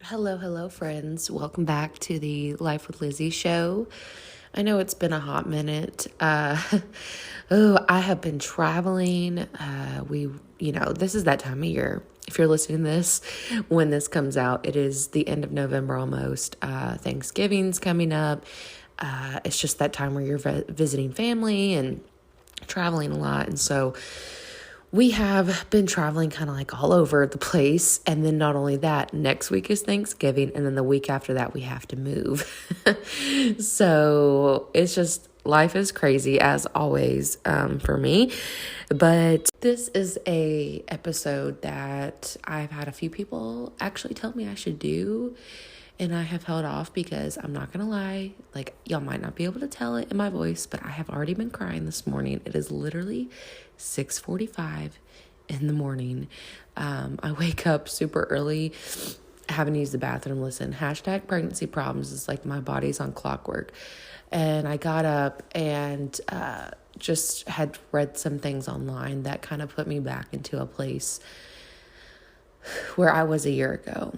Hello, friends. Welcome back to the Life with Lizzie show. I know it's been a hot minute. I have been traveling. This is that time of year. If you're listening to this, when this comes out, it is the end of November almost. Thanksgiving's coming up. It's just that time where you're visiting family and traveling a lot. And so we have been traveling kind of like all over the place. And then not only that, next week is Thanksgiving. And then the week after that, we have to move. So it's just, life is crazy as always for me. But this is a episode that I've had a few people actually tell me I should do. And I have held off because I'm not going to lie, like y'all might not be able to tell it in my voice, but I have already been crying this morning. It is literally 6:45 in the morning. I wake up super early, having to use the bathroom. Listen, hashtag pregnancy problems is like my body's on clockwork. And I got up and just had read some things online that kind of put me back into a place where I was a year ago.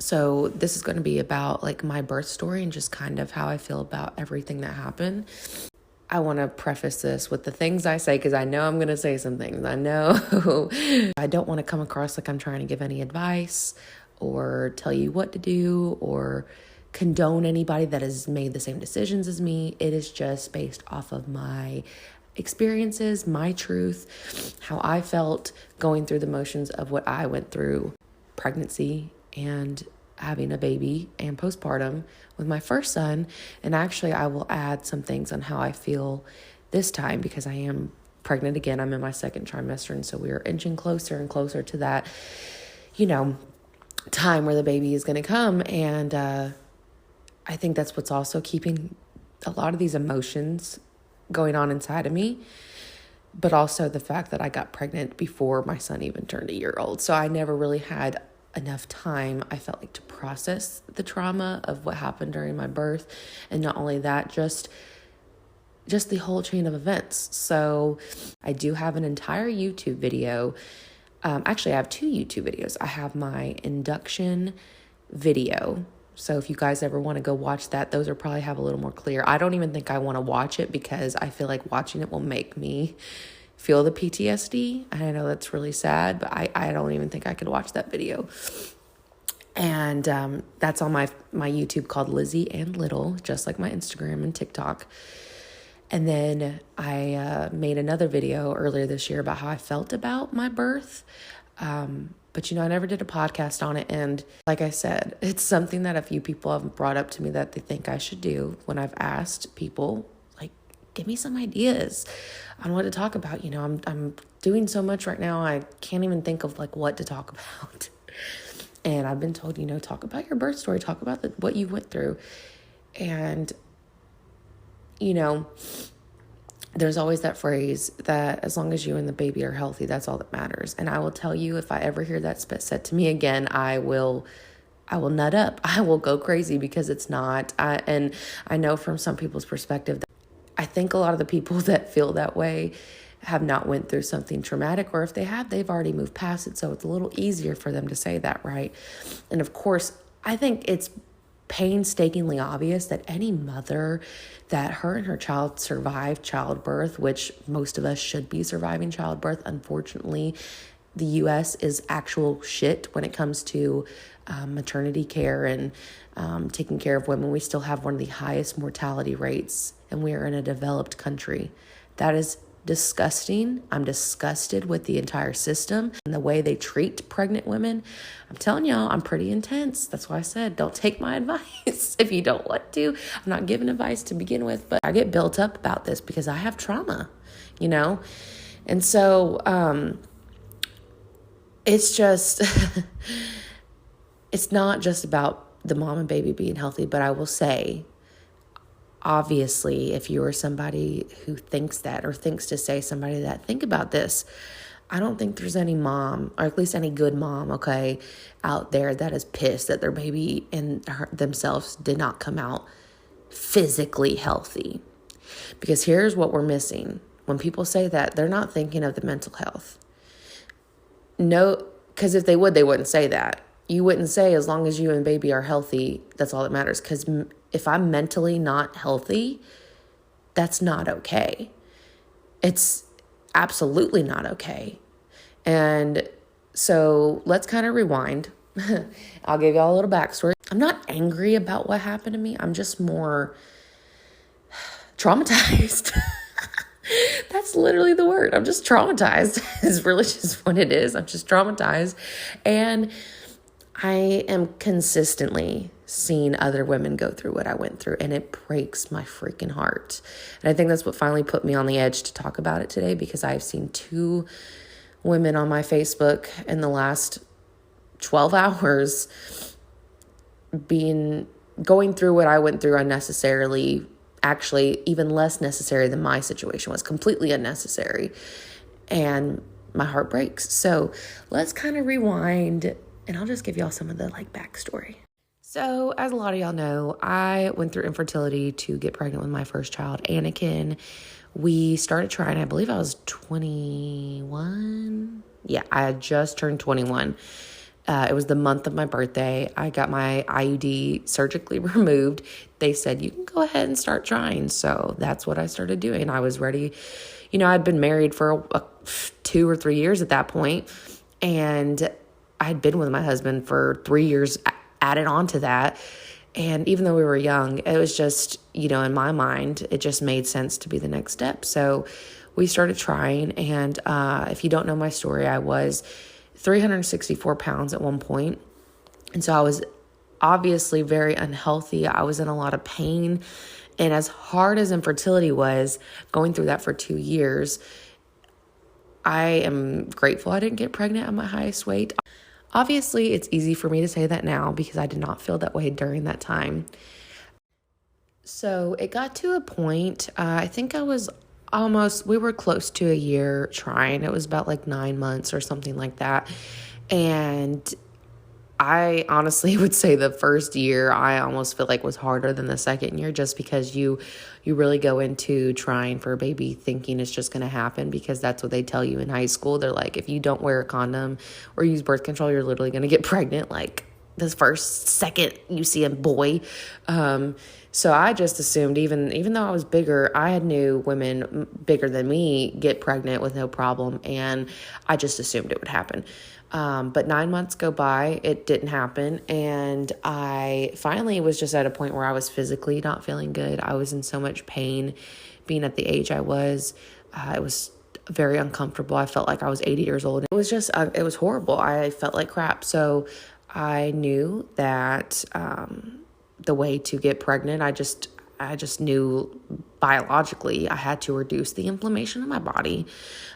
So this is going to be about like my birth story and just kind of how I feel about everything that happened. I want to preface this with the things I say because I know I'm going to say some things. I know I don't want to come across like I'm trying to give any advice or tell you what to do or condone anybody that has made the same decisions as me. It is just based off of my experiences, my truth, how I felt going through the motions of what I went through, pregnancy and having a baby and postpartum with my first son. And actually, I will add some things on how I feel this time because I am pregnant again. I'm in my second trimester. And so we are inching closer and closer to that, time where the baby is going to come. And I think that's what's also keeping a lot of these emotions going on inside of me. But also the fact that I got pregnant before my son even turned a year old. So I never really had enough time, I felt like, to process the trauma of what happened during my birth. And not only that, just the whole chain of events. So I do have an entire YouTube video. Actually, I have two YouTube videos. I have my induction video. So if you guys ever want to go watch that, those will probably have a little more clear. I don't even think I want to watch it because I feel like watching it will make me feel the PTSD. And I know that's really sad, but I don't even think I could watch that video. And that's on my YouTube called Lizzie and Little, just like my Instagram and TikTok. And then I made another video earlier this year about how I felt about my birth. But I never did a podcast on it. And like I said, it's something that a few people have brought up to me that they think I should do when I've asked people, like, give me some ideas on what to talk about. I'm doing so much right now. I can't even think of like what to talk about. And I've been told, talk about your birth story, talk about what you went through. And, there's always that phrase that as long as you and the baby are healthy, that's all that matters. And I will tell you, if I ever hear that said to me again, I will nut up. I will go crazy because it's not. And I know from some people's perspective, I think a lot of the people that feel that way have not went through something traumatic, or if they have, they've already moved past it. So it's a little easier for them to say that, right? And of course, I think it's painstakingly obvious that any mother that her and her child survived childbirth, which most of us should be surviving childbirth. Unfortunately, the U.S. is actual shit when it comes to maternity care and taking care of women. We still have one of the highest mortality rates, and we are in a developed country. That is disgusting. I'm disgusted with the entire system and the way they treat pregnant women. I'm telling y'all, I'm pretty intense. That's why I said, don't take my advice if you don't want to. I'm not giving advice to begin with, but I get built up about this because I have trauma, And so it's just, it's not just about the mom and baby being healthy, but I will say, obviously, if you are somebody who thinks that or thinks to say somebody that, think about this. I don't think there's any mom, or at least any good mom, out there that is pissed that their baby and themselves did not come out physically healthy. Because here's what we're missing. When people say that, they're not thinking of the mental health. No, because if they would, they wouldn't say that. you wouldn't say as long as you and baby are healthy, that's all that matters. Because if I'm mentally not healthy, that's not okay. It's absolutely not okay. And so let's kind of rewind. I'll give y'all a little backstory. I'm not angry about what happened to me. I'm just more traumatized. That's literally the word. I'm just traumatized. It's really just what it is. I'm just traumatized. And I am consistently seeing other women go through what I went through, and it breaks my freaking heart. And I think that's what finally put me on the edge to talk about it today, because I've seen 2 women on my Facebook in the last 12 hours going through what I went through unnecessarily, actually even less necessary than my situation was, completely unnecessary. And my heart breaks. So let's kind of rewind, and I'll just give y'all some of the backstory. So as a lot of y'all know, I went through infertility to get pregnant with my first child, Anakin. We started trying, I believe I was 21. Yeah, I had just turned 21. It was the month of my birthday. I got my IUD surgically removed. They said, you can go ahead and start trying. So that's what I started doing. I was ready. I'd been married for 2 or 3 years at that point, and I'd been with my husband for 3 years added on to that. And even though we were young, it was just, in my mind, it just made sense to be the next step. So we started trying. And if you don't know my story, I was 364 pounds at one point. And so I was obviously very unhealthy. I was in a lot of pain. And as hard as infertility was, going through that for 2 years, I am grateful I didn't get pregnant at my highest weight. Obviously, it's easy for me to say that now because I did not feel that way during that time. So it got to a point, I think we were close to a year trying. It was about 9 months or something like that. And I honestly would say the first year I almost feel was harder than the second year, just because you really go into trying for a baby thinking it's just going to happen, because that's what they tell you in high school. They're like, if you don't wear a condom or use birth control, you're literally going to get pregnant this first second you see a boy. So I just assumed, even though I was bigger, I had knew women bigger than me get pregnant with no problem, and I just assumed it would happen. But 9 months go by, it didn't happen. And I finally was just at a point where I was physically not feeling good. I was in so much pain being at the age I was. It was very uncomfortable. I felt like I was 80 years old. It was just, it was horrible. I felt like crap. So I knew that, the way to get pregnant, I just knew biologically I had to reduce the inflammation in my body.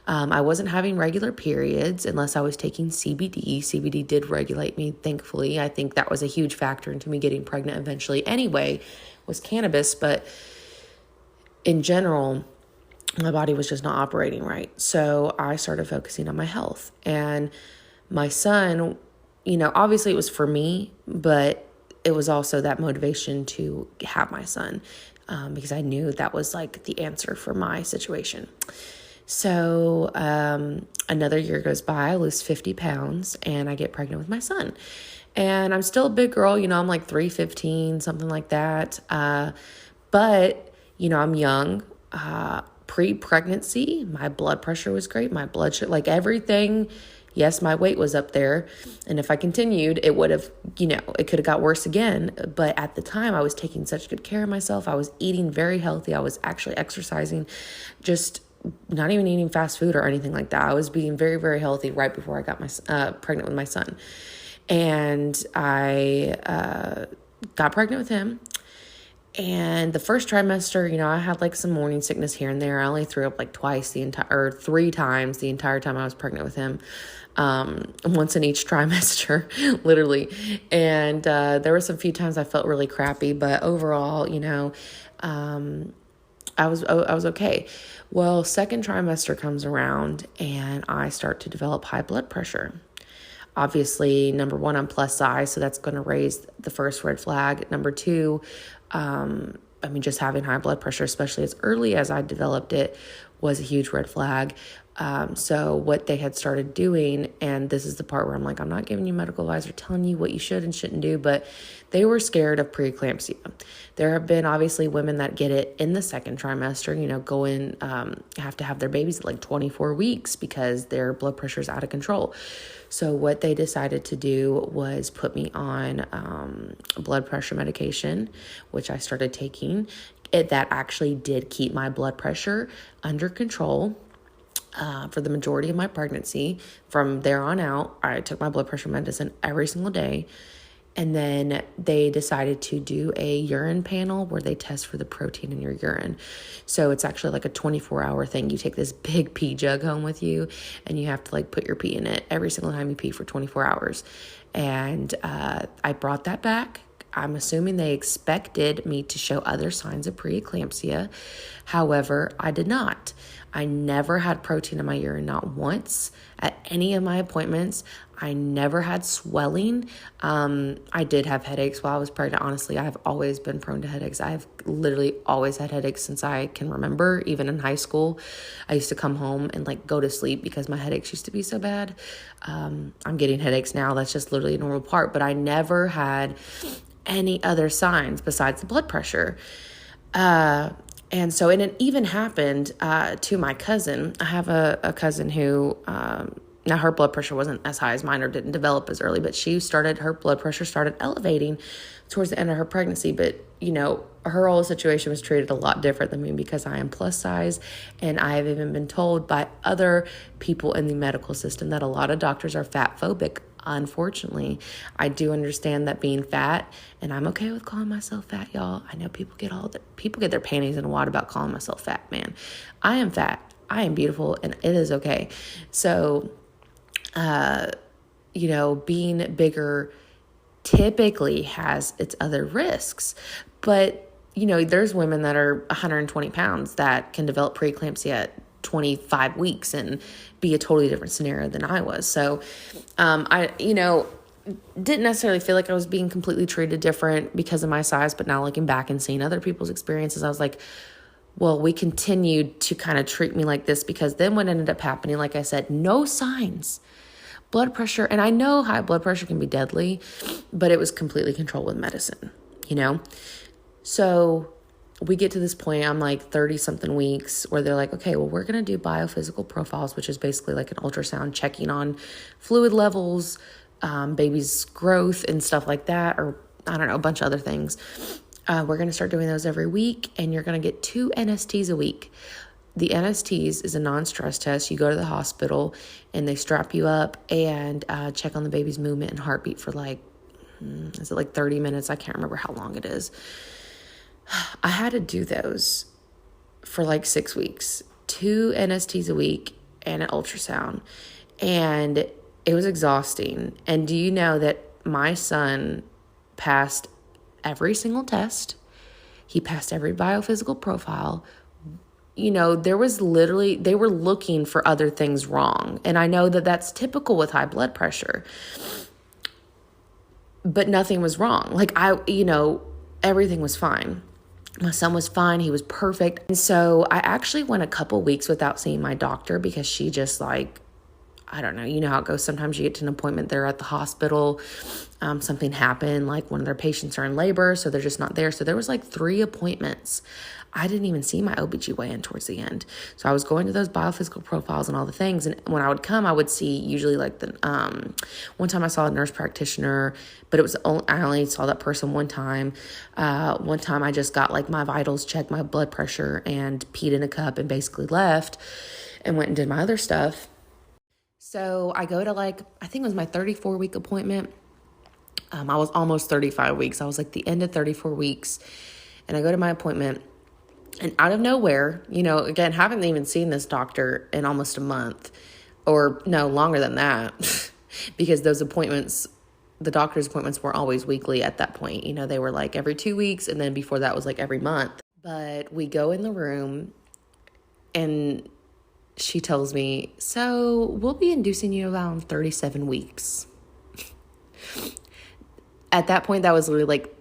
I wasn't having regular periods unless I was taking CBD. CBD did regulate me, thankfully. I think that was a huge factor into me getting pregnant eventually anyway, was cannabis. But in general, my body was just not operating right. So I started focusing on my health. And my son, obviously it was for me, but it was also that motivation to have my son, because I knew that was the answer for my situation. So another year goes by, I lose 50 pounds, and I get pregnant with my son. And I'm still a big girl, I'm 315, something like that. But, I'm young. Pre-pregnancy, my blood pressure was great. My blood sugar, everything. Yes, my weight was up there. And if I continued, it would have, it could have got worse again. But at the time, I was taking such good care of myself. I was eating very healthy. I was actually exercising, just not even eating fast food or anything like that. I was being very, very healthy right before I got pregnant with my son. And I got pregnant with him. And the first trimester, I had some morning sickness here and there. I only threw up 3 times the entire time I was pregnant with him. Once in each trimester, literally. And there were some few times I felt really crappy, but overall, I was okay. Well, second trimester comes around and I start to develop high blood pressure. Obviously, number one, I'm plus size, so that's going to raise the first red flag. Number two, just having high blood pressure, especially as early as I developed it, was a huge red flag. So what they had started doing, and this is the part where I'm like, I'm not giving you medical advice or telling you what you should and shouldn't do, but they were scared of preeclampsia. There have been obviously women that get it in the second trimester, have to have their babies at like 24 weeks because their blood pressure is out of control. So what they decided to do was put me on blood pressure medication, which I started taking. That actually did keep my blood pressure under control for the majority of my pregnancy. From there on out, I took my blood pressure medicine every single day. And then they decided to do a urine panel where they test for the protein in your urine. So it's actually like a 24-hour thing. You take this big pee jug home with you, and you have to like put your pee in it every single time you pee for 24 hours. And I brought that back. I'm assuming they expected me to show other signs of preeclampsia. However, I did not. I never had protein in my urine, not once at any of my appointments. I never had swelling. I did have headaches while I was pregnant. Honestly, I've always been prone to headaches. I've literally always had headaches since I can remember. Even in high school, I used to come home and like go to sleep because my headaches used to be so bad. I'm getting headaches now. That's just literally a normal part. But I never had any other signs besides the blood pressure. And it even happened to my cousin. I have a cousin who, now her blood pressure wasn't as high as mine or didn't develop as early, but her blood pressure started elevating towards the end of her pregnancy. But, her whole situation was treated a lot different than me because I am plus size. And I have even been told by other people in the medical system that a lot of doctors are fat phobic. Unfortunately, I do understand that being fat, and I'm okay with calling myself fat, y'all. I know people get their panties in a wad about calling myself fat, man. I am fat. I am beautiful, and it is okay. So, being bigger typically has its other risks, but there's women that are 120 pounds that can develop preeclampsia at 25 weeks and be a totally different scenario than I was. So, I didn't necessarily feel like I was being completely treated different because of my size, but now looking back and seeing other people's experiences, I was like, well, we continued to kind of treat me like this because then what ended up happening, like I said, no signs, blood pressure. And I know high blood pressure can be deadly, but it was completely controlled with medicine, So we get to this point, I'm like 30 something weeks where they're like, okay, well, we're going to do biophysical profiles, which is basically like an ultrasound checking on fluid levels, baby's growth and stuff like that, or I don't know, a bunch of other things. We're going to start doing those every week, and you're going to get 2 NSTs a week. The NSTs is a non-stress test. You go to the hospital and they strap you up and check on the baby's movement and heartbeat for like 30 minutes? I can't remember how long it is. I had to do those for like 6 weeks, 2 NSTs a week and an ultrasound. And it was exhausting. And do you know that my son passed every single test? He passed every biophysical profile. There was literally, they were looking for other things wrong. And I know that that's typical with high blood pressure, but nothing was wrong. Like everything was fine. My son was fine. He was perfect. And so I actually went a couple weeks without seeing my doctor because she just like, I don't know, you know how it goes. Sometimes you get to an appointment, they're at the hospital. Something happened, like one of their patients are in labor, so they're just not there. So there was like 3 appointments. I didn't even see my OBGYN towards the end. So I was going to those biophysical profiles and all the things. And when I would come, I would see usually like one time I saw a nurse practitioner, but I only saw that person one time. One time I just got like my vitals checked, my blood pressure, and peed in a cup and basically left and went and did my other stuff. So I go to I think it was my 34-week appointment. I was almost 35 weeks. I was like the end of 34 weeks. And I go to my appointment. And out of nowhere, again, haven't even seen this doctor in almost a month. Or no, longer than that. Because those appointments, the doctor's appointments were always weekly at that point. They were like every 2 weeks. And then before that was like every month. But we go in the room and she tells me, so we'll be inducing you around 37 weeks. At that point, that was literally like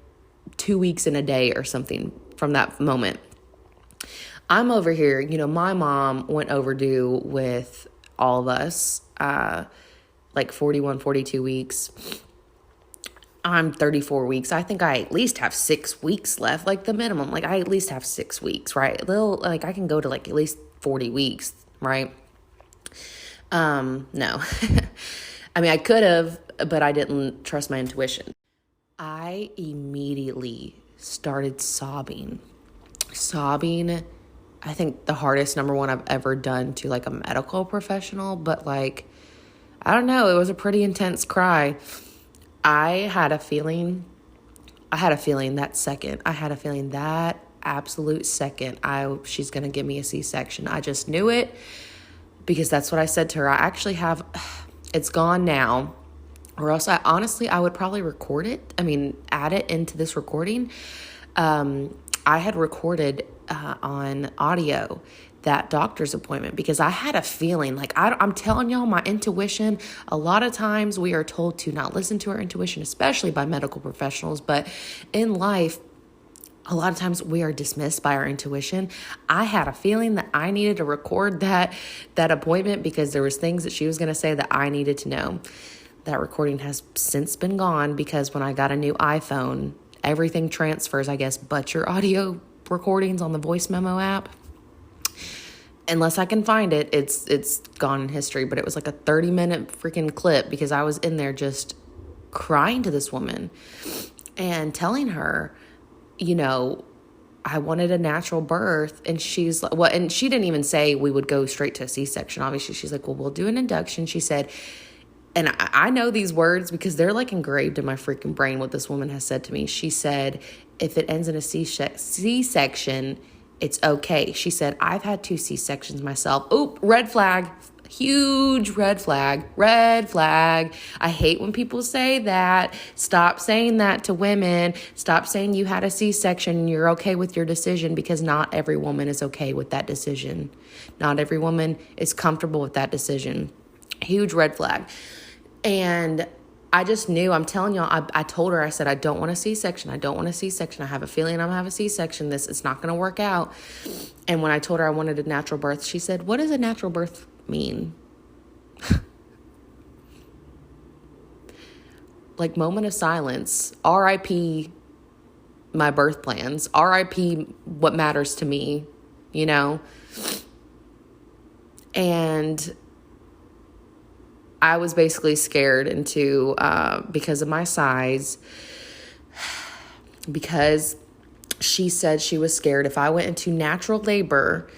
2 weeks in a day or something from that moment. I'm over here, my mom went overdue with all of us, like 41, 42 weeks. I'm 34 weeks. I think I at least have 6 weeks left, like the minimum. Like I at least have 6 weeks, right? I can go to like at least 40 weeks, right? No. I mean, I could have, but I didn't trust my intuition. I immediately started sobbing. I think the hardest, number one, I've ever done to like a medical professional, but like, I don't know, it was a pretty intense cry. I had a feeling that second. I had a feeling that absolute second she's going to give me a C-section. I just knew it because that's what I said to her. I actually have, it's gone now, or else I would probably record it. I mean, add it into this recording. I had recorded on audio that doctor's appointment because I had a feeling, like I'm telling y'all, my intuition, a lot of times we are told to not listen to our intuition, especially by medical professionals, but in life, a lot of times we are dismissed by our intuition. I had a feeling that I needed to record that appointment because there was things that she was going to say that I needed to know. That recording has since been gone because when I got a new iPhone, everything transfers, I guess, but your audio recordings on the voice memo app. Unless I can find it, it's gone in history. But it was like a 30-minute freaking clip because I was in there just crying to this woman and telling her, I wanted a natural birth. And she's like, well, and she didn't even say we would go straight to a C-section. Obviously, she's like, well, we'll do an induction. She said, and I know these words because they're like engraved in my freaking brain, what this woman has said to me. She said, if it ends in a C-section, it's okay. She said, I've had 2 C-sections myself. Oop, red flag. Huge red flag. Red flag. I hate when people say that. Stop saying that to women. Stop saying you had a C-section and you're okay with your decision, because not every woman is okay with that decision. Not every woman is comfortable with that decision. Huge red flag. And I just knew, I'm telling y'all, I told her, I said, I don't want a C-section. I don't want a C-section. I have a feeling I'm going to have a C-section. It's not going to work out. And when I told her I wanted a natural birth, she said, what does a natural birth mean? Like, moment of silence. R.I.P. my birth plans. R.I.P. what matters to me, And I was basically scared into, because of my size, because she said she was scared if I went into natural labor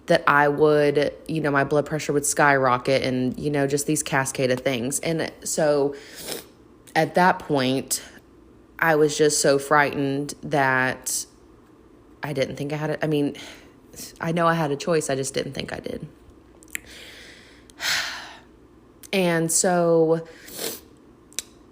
that I would, my blood pressure would skyrocket and, just these cascade of things. And so at that point, I was just so frightened that I didn't think I had it. I mean, I know I had a choice. I just didn't think I did. And so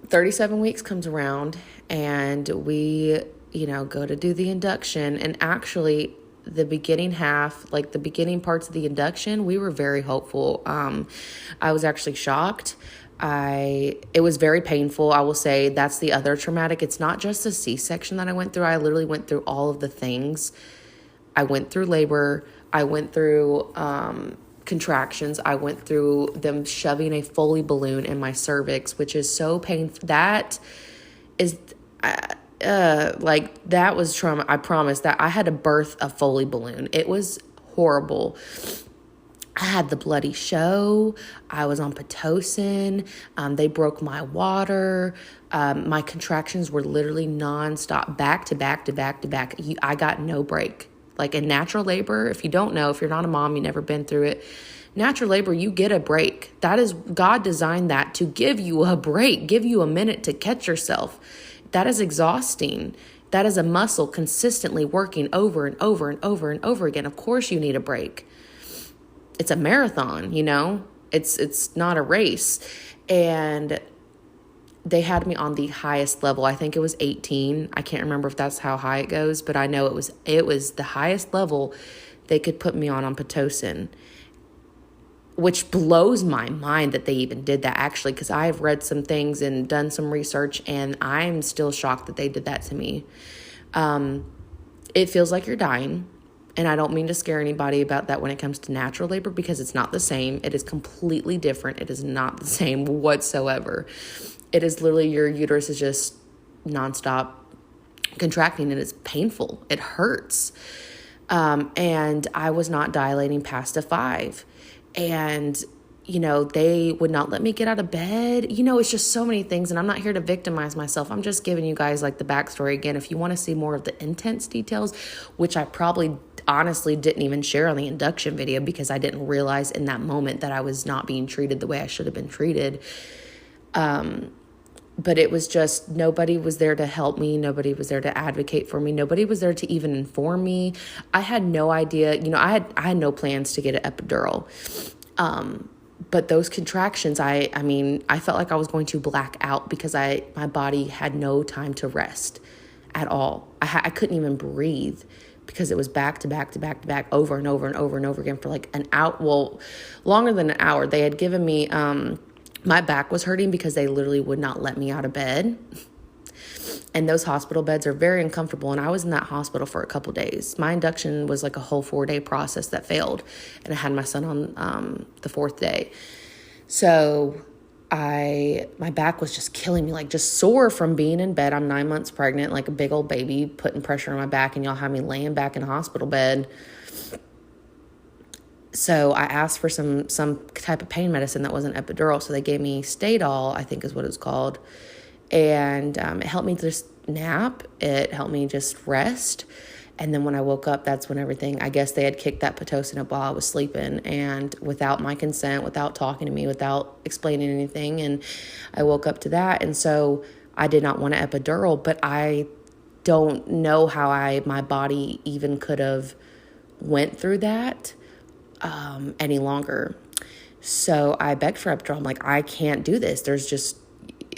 37 weeks comes around and we, go to do the induction. And actually the beginning half, like the beginning parts of the induction, we were very hopeful. I was actually shocked. It was very painful. I will say that's the other traumatic. It's not just the C-section that I went through. I literally went through all of the things. I went through labor. I went through, contractions. I went through them shoving a Foley balloon in my cervix, which is so painful. That is, that was trauma. I promise that I had to birth a Foley balloon. It was horrible. I had the bloody show. I was on Pitocin. They broke my water. My contractions were literally nonstop, back to back to back to back. I got no break. Like in natural labor, if you don't know, if you're not a mom, you've never been through it, natural labor, you get a break. That is, God designed that to give you a break, give you a minute to catch yourself. That is exhausting. That is a muscle consistently working over and over and over and over again. Of course you need a break. It's a marathon, it's not a race. And they had me on the highest level. I think it was 18. I can't remember if that's how high it goes, but I know it was the highest level they could put me on Pitocin, which blows my mind that they even did that, actually, because I've read some things and done some research, and I'm still shocked that they did that to me. It feels like you're dying. And I don't mean to scare anybody about that when it comes to natural labor, because it's not the same. It is completely different. It is not the same whatsoever. It is literally your uterus is just nonstop contracting, and it's painful. It hurts. And I was not dilating past a 5. And, they would not let me get out of bed. It's just so many things. And I'm not here to victimize myself. I'm just giving you guys like the backstory. Again, if you want to see more of the intense details, which I probably honestly didn't even share on the induction video because I didn't realize in that moment that I was not being treated the way I should have been treated. But it was just, nobody was there to help me. Nobody was there to advocate for me. Nobody was there to even inform me. I had no idea. I had no plans to get an epidural. But those contractions, I felt like I was going to black out because my body had no time to rest at all. I couldn't even breathe because it was back to back to back to back over and over and over and over again for like an hour. Well, longer than an hour. They had given me, my back was hurting because they literally would not let me out of bed. And those hospital beds are very uncomfortable. And I was in that hospital for a couple days. My induction was like a whole 4-day process that failed. And I had my son on the 4th day. So my back was just killing me, like just sore from being in bed. I'm 9 months pregnant, like a big old baby, putting pressure on my back. And y'all have me laying back in a hospital bed. So I asked for some type of pain medicine that wasn't epidural. So they gave me Stadol, I think is what it's called. And it helped me just nap. It helped me just rest. And then when I woke up, that's when everything, I guess they had kicked that Pitocin up while I was sleeping, and without my consent, without talking to me, without explaining anything. And I woke up to that. And so I did not want an epidural, but I don't know how my body even could have went through that any longer. So I begged for epidural. I'm like, I can't do this.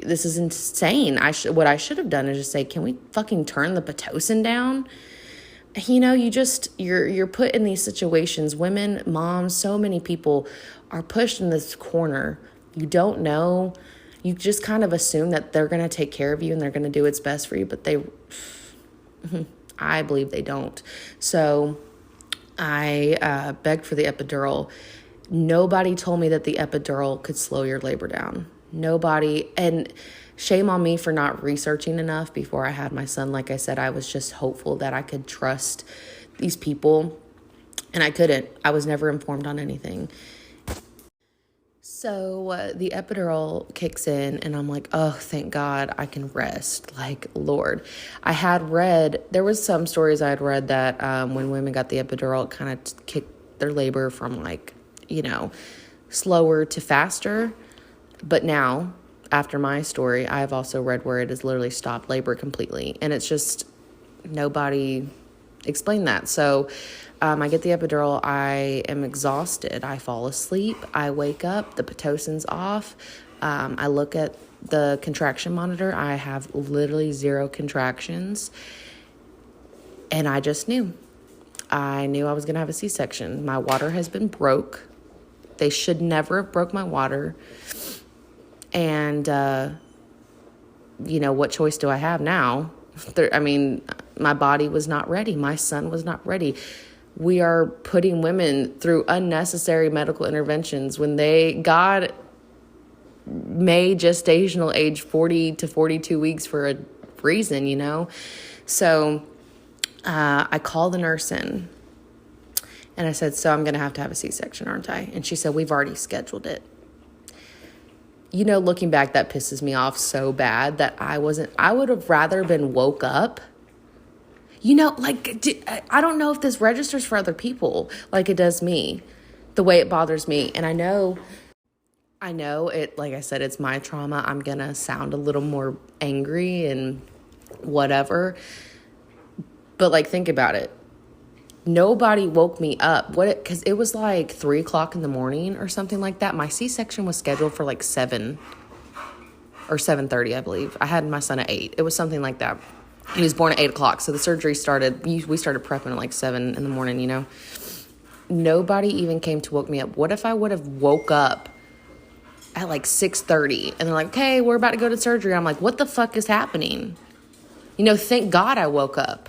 This is insane. What I should have done is just say, can we fucking turn the Pitocin down? You're put in these situations. Women, moms, so many people are pushed in this corner. You don't know. You just kind of assume that they're going to take care of you and they're going to do what's best for you. But I believe they don't. So I begged for the epidural. Nobody told me that the epidural could slow your labor down. Nobody. And shame on me for not researching enough before I had my son. Like I said, I was just hopeful that I could trust these people, and I couldn't. I was never informed on anything. So the epidural kicks in, and I'm like, oh, thank God I can rest. Like, Lord. There was some stories I had read that when women got the epidural, it kind of kicked their labor from slower to faster. But now, after my story, I've also read where it has literally stopped labor completely. And it's just, nobody explained that. So I get the epidural. I am exhausted. I fall asleep. I wake up. The Pitocin's off. I look at the contraction monitor. I have literally 0 contractions. And I just knew. I knew I was going to have a C-section. My water has been broke. They should never have broke my water. And, what choice do I have now? My body was not ready. My son was not ready. We are putting women through unnecessary medical interventions when God made gestational age 40 to 42 weeks for a reason, So I called the nurse in, and I said, so I'm going to have a C-section, aren't I? And she said, we've already scheduled it. Looking back, that pisses me off so bad that I would have rather been woke up. I don't know if this registers for other people like it does me, the way it bothers me. And I know it, like I said, it's my trauma. I'm going to sound a little more angry and whatever. But think about it. Nobody woke me up. Because it was like 3:00 in the morning or something like that. My C-section was scheduled for 7 or 7:30, I believe. I had my son at 8. It was something like that. He was born at 8:00. So the surgery started, we started prepping at 7 in the morning, Nobody even came to woke me up. What if I would have woke up at 6:30 and they're like, okay, we're about to go to surgery. I'm like, what the fuck is happening? Thank God I woke up.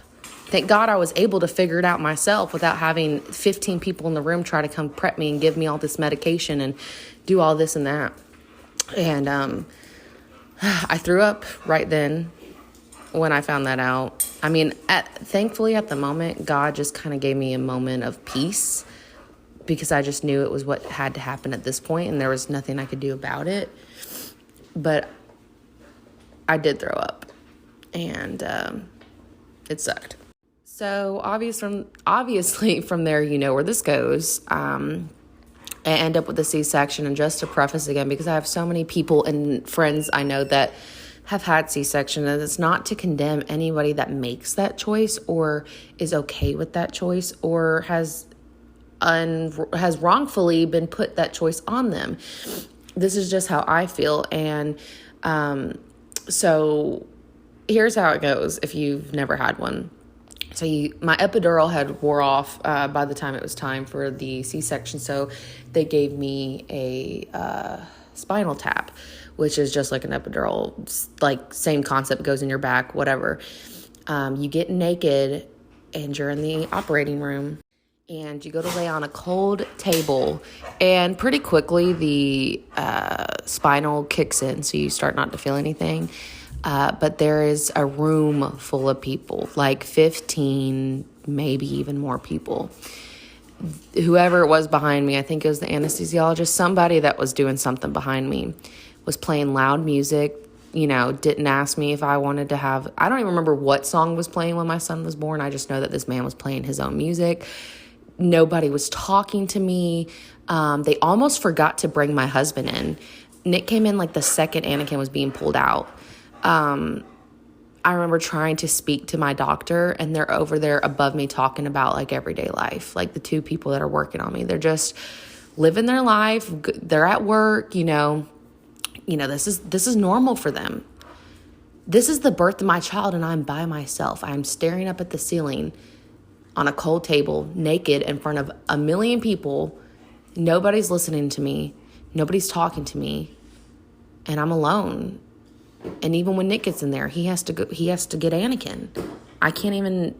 Thank God I was able to figure it out myself without having 15 people in the room try to come prep me and give me all this medication and do all this and that. And I threw up right then when I found that out. I mean, thankfully at the moment, God just kind of gave me a moment of peace, because I just knew it was what had to happen at this point, and there was nothing I could do about it. But I did throw up, and it sucked. So obviously from there, you know where this goes. I end up with a C-section, and just to preface again, because I have so many people and friends I know that have had C-section, and it's not to condemn anybody that makes that choice or is okay with that choice or has wrongfully been put that choice on them. This is just how I feel. And so here's how it goes if you've never had one. So my epidural had wore off by the time it was time for the C-section. So they gave me a spinal tap, which is just like an epidural, like same concept, goes in your back, whatever. You get naked and you're in the operating room, and you go to lay on a cold table, and pretty quickly the spinal kicks in, so you start not to feel anything. But there is a room full of people, like 15, maybe even more people. Whoever it was behind me, I think it was the anesthesiologist, somebody that was doing something behind me, was playing loud music, didn't ask me if I wanted to have, I don't even remember what song was playing when my son was born. I just know that this man was playing his own music. Nobody was talking to me. They almost forgot to bring my husband in. Nick came in like the second Anakin was being pulled out. I remember trying to speak to my doctor, and they're over there above me talking about like everyday life. Like the two people that are working on me, they're just living their life. They're at work, this is normal for them. This is the birth of my child, and I'm by myself. I'm staring up at the ceiling on a cold table, naked in front of a million people. Nobody's listening to me. Nobody's talking to me. And I'm alone. And even when Nick gets in there, he has to get Anakin. I can't even,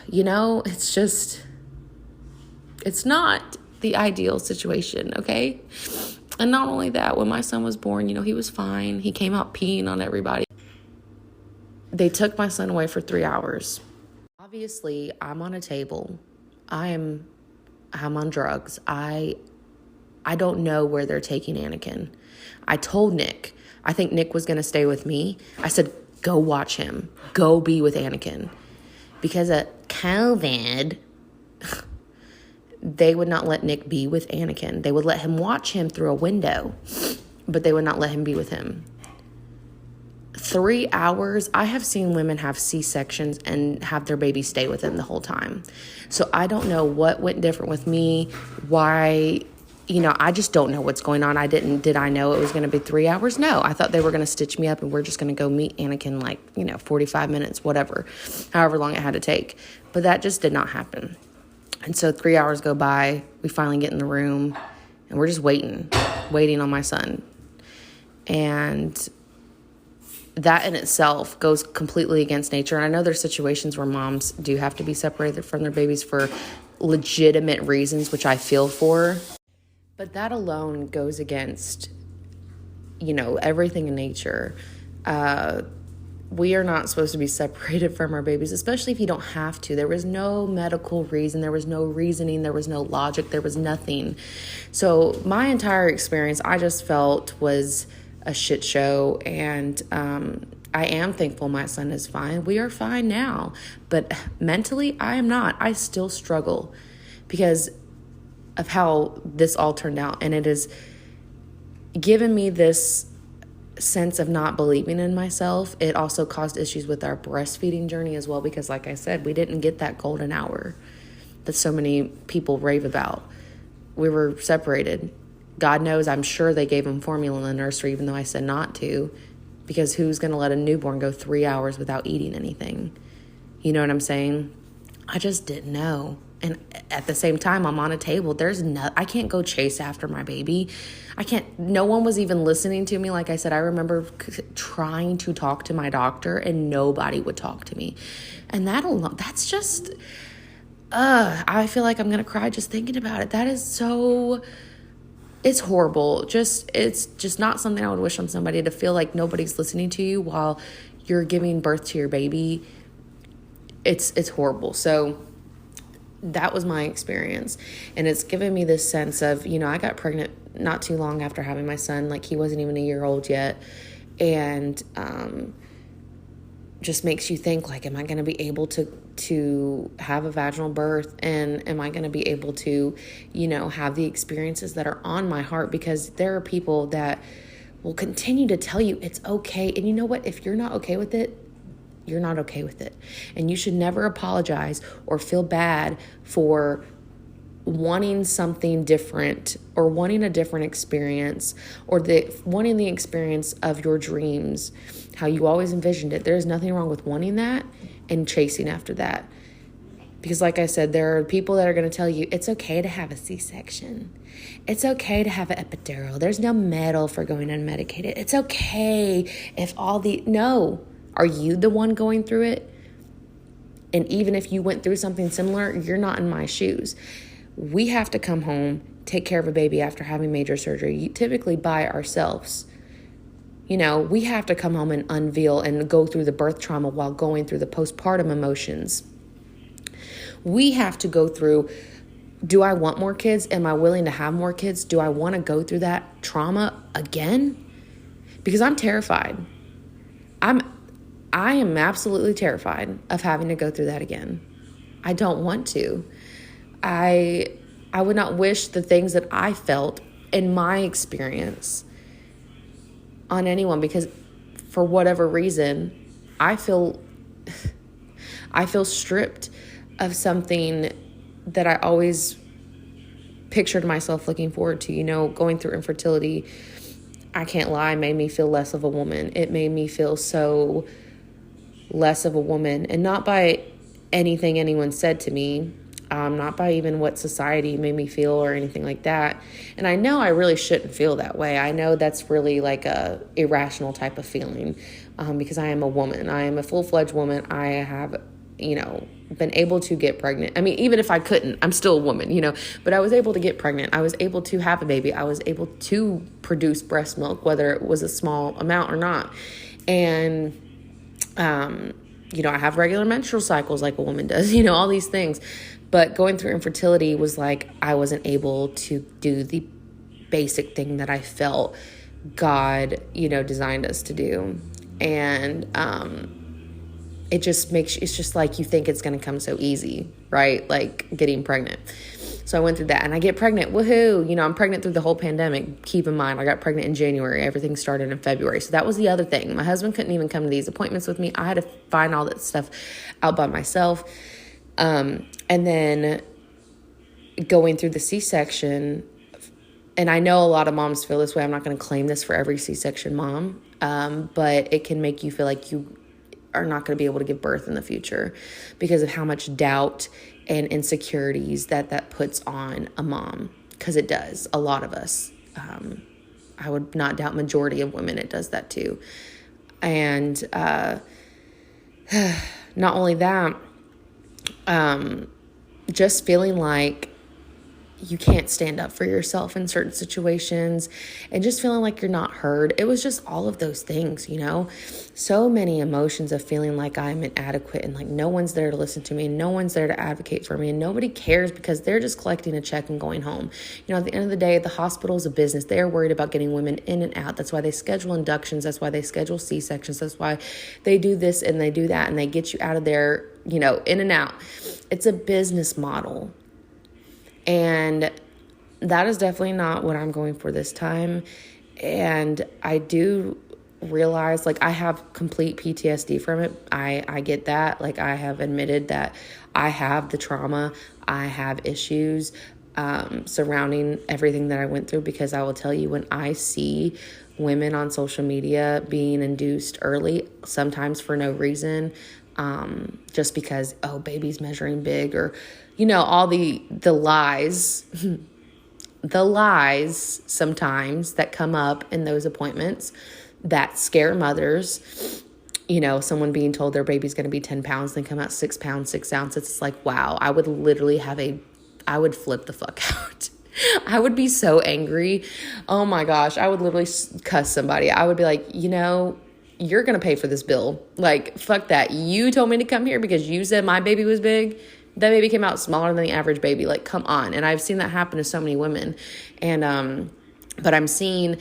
it's not the ideal situation, okay? And not only that, when my son was born, he was fine. He came out peeing on everybody. They took my son away for 3 hours. Obviously, I'm on a table. I'm on drugs. I don't know where they're taking Anakin. I told Nick, I think Nick was going to stay with me. I said, go watch him. Go be with Anakin. Because of COVID, they would not let Nick be with Anakin. They would let him watch him through a window, but they would not let him be with him. 3 hours, I have seen women have C-sections and have their baby stay with them the whole time. So I don't know what went different with me, why, I just don't know what's going on. Did I know it was going to be 3 hours? No, I thought they were going to stitch me up and we're just going to go meet Anakin 45 minutes, whatever, however long it had to take. But that just did not happen. And so 3 hours go by, we finally get in the room, and we're just waiting on my son. And that in itself goes completely against nature. And I know there's situations where moms do have to be separated from their babies for legitimate reasons, which I feel for. But that alone goes against, everything in nature. We are not supposed to be separated from our babies, especially if you don't have to. There was no medical reason. There was no reasoning. There was no logic. There was nothing. So my entire experience, I just felt was a shit show. And I am thankful my son is fine. We are fine now. But mentally, I am not. I still struggle because of how this all turned out. And it has given me this sense of not believing in myself. It also caused issues with our breastfeeding journey as well, because like I said, we didn't get that golden hour that so many people rave about. We were separated. God knows, I'm sure they gave him formula in the nursery, even though I said not to, because who's going to let a newborn go 3 hours without eating anything? You know what I'm saying? I just didn't know. And at the same time, I'm on a table. I can't go chase after my baby. No one was even listening to me. Like I said, I remember trying to talk to my doctor and nobody would talk to me. And that's just, I feel like I'm going to cry just thinking about it. That is so, it's horrible. It's just not something I would wish on somebody, to feel like nobody's listening to you while you're giving birth to your baby. It's horrible. So that was my experience. And it's given me this sense of, I got pregnant not too long after having my son. Like, he wasn't even a year old yet. And just makes you think, like, am I going to be able to have a vaginal birth? And am I going to be able to, have the experiences that are on my heart? Because there are people that will continue to tell you it's okay. And you know what? If you're not okay with it, you're not okay with it. And you should never apologize or feel bad for wanting something different, or wanting a different experience, or wanting the experience of your dreams, how you always envisioned it. There's nothing wrong with wanting that and chasing after that. Because like I said, there are people that are going to tell you it's okay to have a C-section. It's okay to have an epidural. There's no medal for going unmedicated. It's okay if no. Are you the one going through it? And even if you went through something similar, you're not in my shoes. We have to come home, take care of a baby after having major surgery, typically by ourselves. We have to come home and unveil and go through the birth trauma while going through the postpartum emotions. We have to go through, do I want more kids? Am I willing to have more kids? Do I want to go through that trauma again? Because I'm terrified. I am absolutely terrified of having to go through that again. I don't want to. I would not wish the things that I felt in my experience on anyone, because for whatever reason, I feel stripped of something that I always pictured myself looking forward to. Going through infertility, I can't lie, made me feel less of a woman. It made me feel so less of a woman, and not by anything anyone said to me, not by even what society made me feel or anything like that. And I know I really shouldn't feel that way. I know that's really like a irrational type of feeling, because I am a woman. I am a full-fledged woman. I have, been able to get pregnant. I mean, even if I couldn't, I'm still a woman, but I was able to get pregnant. I was able to have a baby. I was able to produce breast milk, whether it was a small amount or not. And I have regular menstrual cycles like a woman does, all these things. But going through infertility was like I wasn't able to do the basic thing that I felt God, designed us to do. And it's just like you think it's going to come so easy, right? Like getting pregnant. So I went through that and I get pregnant. Woohoo. I'm pregnant through the whole pandemic. Keep in mind, I got pregnant in January. Everything started in February. So that was the other thing. My husband couldn't even come to these appointments with me. I had to find all that stuff out by myself. And then going through the C-section, and I know a lot of moms feel this way. I'm not going to claim this for every C-section mom. But it can make you feel like you are not going to be able to give birth in the future because of how much doubt and insecurities that puts on a mom, because it does. A lot of us, I would not doubt majority of women, it does that too. And not only that, just feeling like you can't stand up for yourself in certain situations, and just feeling like you're not heard. It was just all of those things, so many emotions of feeling like I'm inadequate and like no one's there to listen to me and no one's there to advocate for me and nobody cares because they're just collecting a check and going home. At the end of the day, the hospital is a business. They're worried about getting women in and out. That's why they schedule inductions. That's why they schedule C-sections. That's why they do this and they do that and they get you out of there, in and out. It's a business model. And that is definitely not what I'm going for this time. And I do realize, like, I have complete PTSD from it. I get that. Like, I have admitted that I have the trauma. I have issues surrounding everything that I went through, because I will tell you, when I see women on social media being induced early, sometimes for no reason, just because, oh, baby's measuring big, or, all the lies, the lies sometimes that come up in those appointments that scare mothers. Someone being told their baby's going to be 10 pounds, then come out 6 pounds, 6 ounces. It's like, wow, I would literally I would flip the fuck out. I would be so angry. Oh my gosh. I would literally cuss somebody. I would be like, you're going to pay for this bill. Like, fuck that. You told me to come here because you said my baby was big. That baby came out smaller than the average baby. Like, come on. And I've seen that happen to so many women. And, but I'm seeing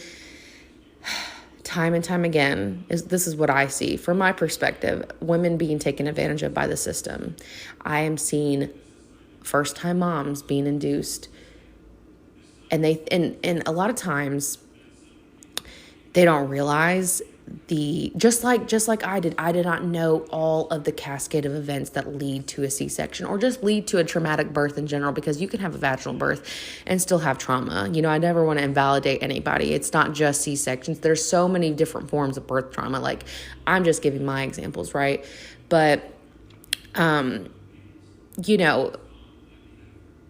time and time again, this is what I see from my perspective, women being taken advantage of by the system. I am seeing first-time moms being induced, and and a lot of times they don't realize just like I did not know all of the cascade of events that lead to a C-section or just lead to a traumatic birth in general, because you can have a vaginal birth and still have trauma. I never want to invalidate anybody. It's not just C-sections. There's so many different forms of birth trauma. Like, I'm just giving my examples, right? But,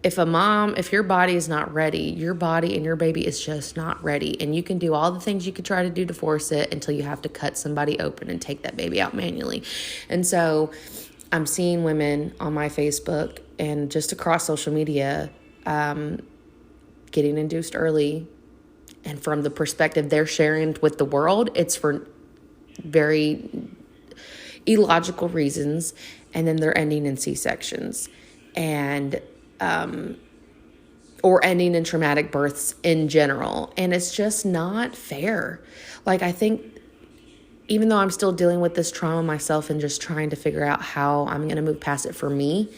if your body is not ready, your body and your baby is just not ready. And you can do all the things you could try to do to force it until you have to cut somebody open and take that baby out manually. And so I'm seeing women on my Facebook and just across social media getting induced early. And from the perspective they're sharing with the world, it's for very illogical reasons. And then they're ending in C-sections. And or ending in traumatic births in general. And it's just not fair. Like, I think even though I'm still dealing with this trauma myself and just trying to figure out how I'm going to move past it for me,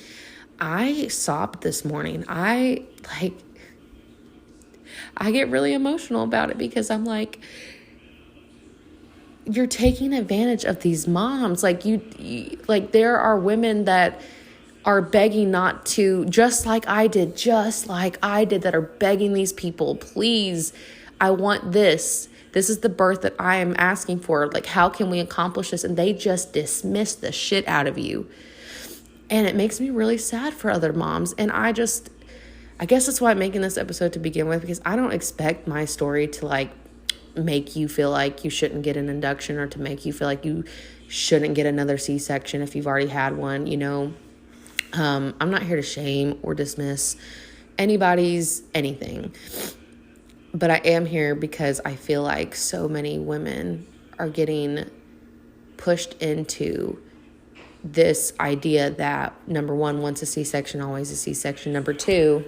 I sobbed this morning. I get really emotional about it because I'm like, you're taking advantage of these moms. Like, there are women that are begging not to, just like I did, that are begging these people, please, I want this. This is the birth that I am asking for. Like, how can we accomplish this? And they just dismiss the shit out of you. And it makes me really sad for other moms. And I guess that's why I'm making this episode to begin with, because I don't expect my story to make you feel like you shouldn't get an induction, or to make you feel like you shouldn't get another C-section if you've already had one, I'm not here to shame or dismiss anybody's anything, but I am here because I feel like so many women are getting pushed into this idea that, number one, once a C-section, always a C-section. Number two,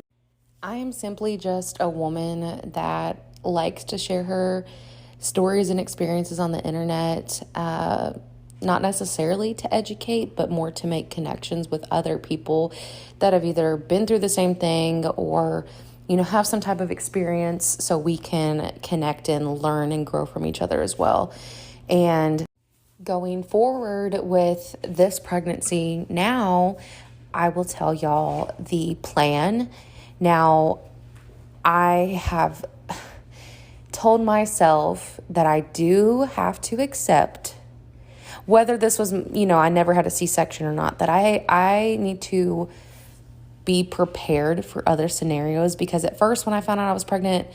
I am simply just a woman that likes to share her stories and experiences on the internet, not necessarily to educate, but more to make connections with other people that have either been through the same thing or, have some type of experience, so we can connect and learn and grow from each other as well. And going forward with this pregnancy now, I will tell y'all the plan. Now, I have told myself that I do have to accept, whether this was, I never had a C-section or not, that I need to be prepared for other scenarios. Because at first, when I found out I was pregnant,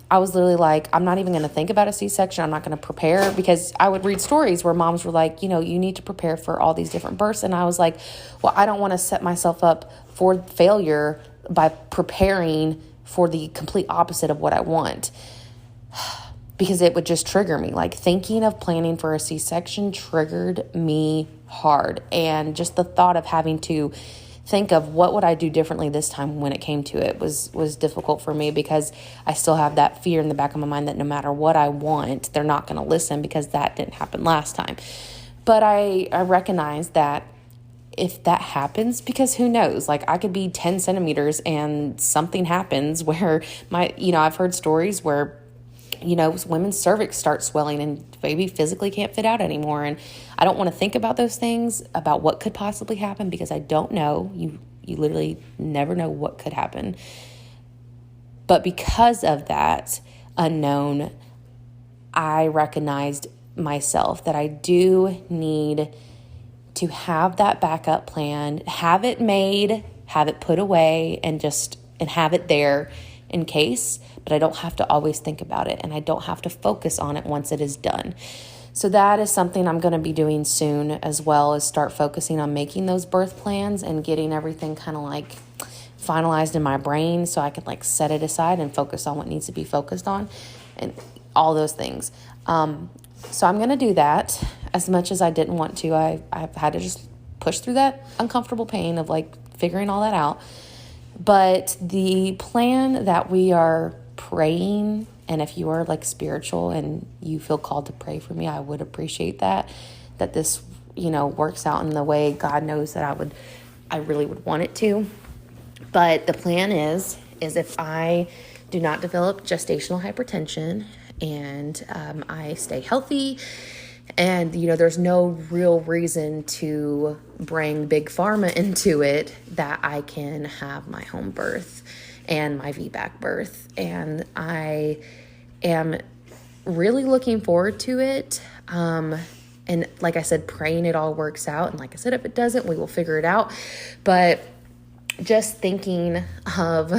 I was literally like, I'm not even going to think about a C-section. I'm not going to prepare, because I would read stories where moms were like, you need to prepare for all these different births. And I was like, well, I don't want to set myself up for failure by preparing for the complete opposite of what I want. Because it would just trigger me. Like, thinking of planning for a C-section triggered me hard. And just the thought of having to think of what would I do differently this time when it came to it was difficult for me, because I still have that fear in the back of my mind that no matter what I want, they're not going to listen, because that didn't happen last time. But I recognize that if that happens, because who knows, like, I could be 10 centimeters and something happens where I've heard stories where women's cervix start swelling and baby physically can't fit out anymore. And I don't want to think about those things, about what could possibly happen, because I don't know. You literally never know what could happen. But because of that unknown, I recognized myself that I do need to have that backup plan, have it made, have it put away, and have it there in case, but I don't have to always think about it, and I don't have to focus on it once it is done. So that is something I'm going to be doing soon, as well as start focusing on making those birth plans and getting everything kind of like finalized in my brain so I can like set it aside and focus on what needs to be focused on and all those things. So I'm going to do that. As much as I didn't want to, I've had to just push through that uncomfortable pain of like figuring all that out. But the plan that we are praying, and if you are like spiritual and you feel called to pray for me, I would appreciate that this, works out in the way God knows that I really would want it to. But the plan is if I do not develop gestational hypertension and I stay healthy, and, there's no real reason to bring big pharma into it, that I can have my home birth and my VBAC birth. And I am really looking forward to it. And like I said, praying it all works out. And like I said, if it doesn't, we will figure it out. But just thinking of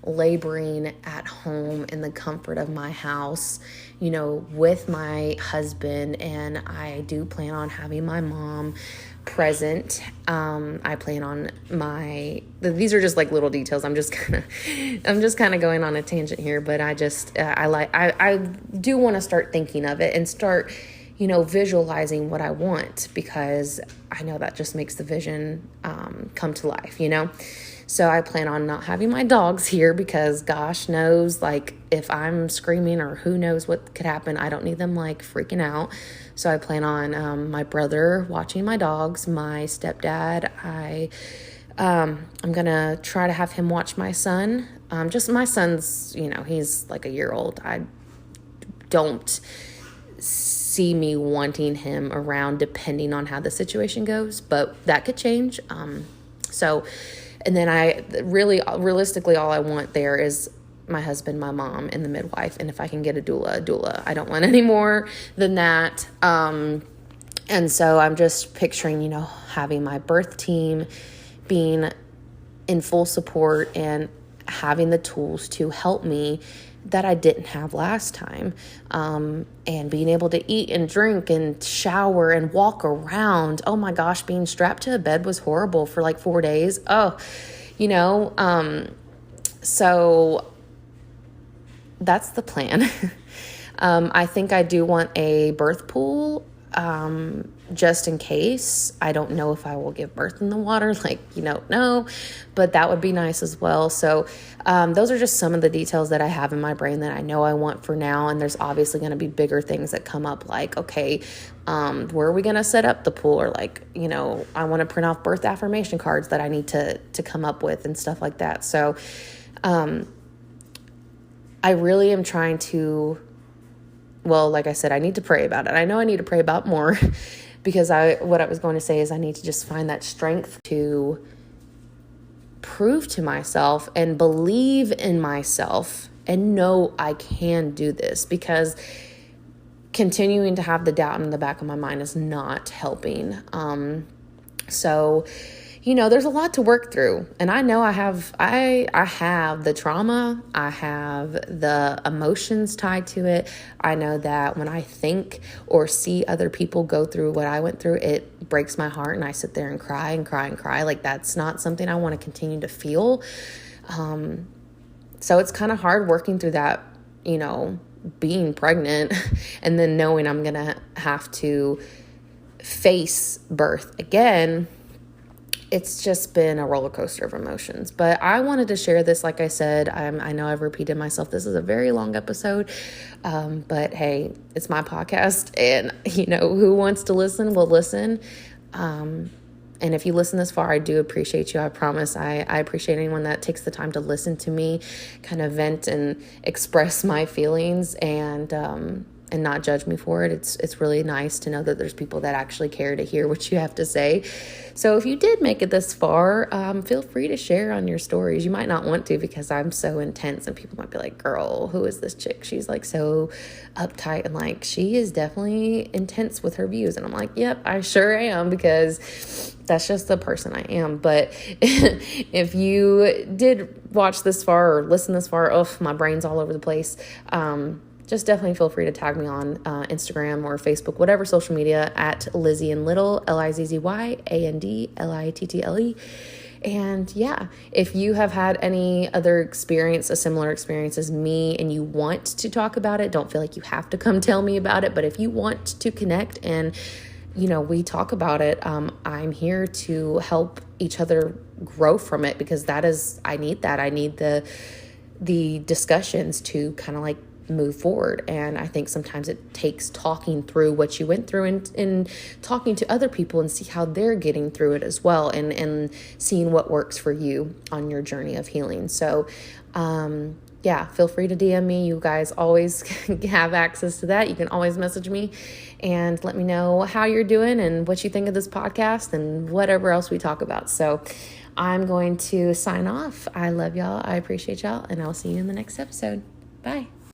laboring at home in the comfort of my house, with my husband, and I do plan on having my mom present. I plan on these are just like little details. I'm just kind of going on a tangent here, but I do want to start thinking of it and start, visualizing what I want, because I know that just makes the vision come to life, So I plan on not having my dogs here, because gosh knows, like, if I'm screaming or who knows what could happen, I don't need them like freaking out. So I plan on my brother watching my dogs, my stepdad. I'm going to try to have him watch my son. Just my son's, he's like a year old. I don't see me wanting him around depending on how the situation goes, but that could change. And then realistically, all I want there is my husband, my mom, and the midwife. And if I can get a doula. I don't want any more than that. And so I'm just picturing, having my birth team being in full support and having the tools to help me that I didn't have last time. And being able to eat and drink and shower and walk around. Oh my gosh, being strapped to a bed was horrible for like 4 days. So that's the plan. I think I do want a birth pool, just in case. I don't know if I will give birth in the water, no, but that would be nice as well. So those are just some of the details that I have in my brain that I know I want for now. And there's obviously going to be bigger things that come up, like, okay, where are we going to set up the pool? Or I want to print off birth affirmation cards that I need to come up with and stuff like that. So I really am trying to, like I said, I need to pray about it. I know I need to pray about more because what I was going to say is I need to just find that strength to prove to myself and believe in myself and know I can do this, because continuing to have the doubt in the back of my mind is not helping. So there's a lot to work through, and I know I have the trauma, I have the emotions tied to it. I know that when I think or see other people go through what I went through, it breaks my heart, and I sit there and cry and cry and cry. Like, that's not something I want to continue to feel. So it's kind of hard working through that, being pregnant and then knowing I'm going to have to face birth again. It's just been a roller coaster of emotions. But I wanted to share this. Like I said, I know I've repeated myself. This is a very long episode. But hey, it's my podcast. And, who wants to listen will listen. And if you listen this far, I do appreciate you. I promise. I appreciate anyone that takes the time to listen to me kind of vent and express my feelings. And and not judge me for it. It's really nice to know that there's people that actually care to hear what you have to say. So if you did make it this far, feel free to share on your stories. You might not want to because I'm so intense and people might be like, girl, who is this chick? She's like so uptight, and like, she is definitely intense with her views. And I'm like, yep, I sure am, because that's just the person I am. But if you did watch this far or listen this far, my brain's all over the place. Just definitely feel free to tag me on Instagram or Facebook, whatever social media, at Lizzy and Little, LIZZYANDLITTLE. And yeah, if you have had any other experience, a similar experience as me, and you want to talk about it, don't feel like you have to come tell me about it. But if you want to connect and, we talk about it, I'm here to help each other grow from it, because I need that. I need the discussions to kind of like move forward. And I think sometimes it takes talking through what you went through and talking to other people and see how they're getting through it as well, and seeing what works for you on your journey of healing. So feel free to DM me. You guys always have access to that. You can always message me and let me know how you're doing and what you think of this podcast and whatever else we talk about. So I'm going to sign off. I love y'all. I appreciate y'all, and I'll see you in the next episode. Bye.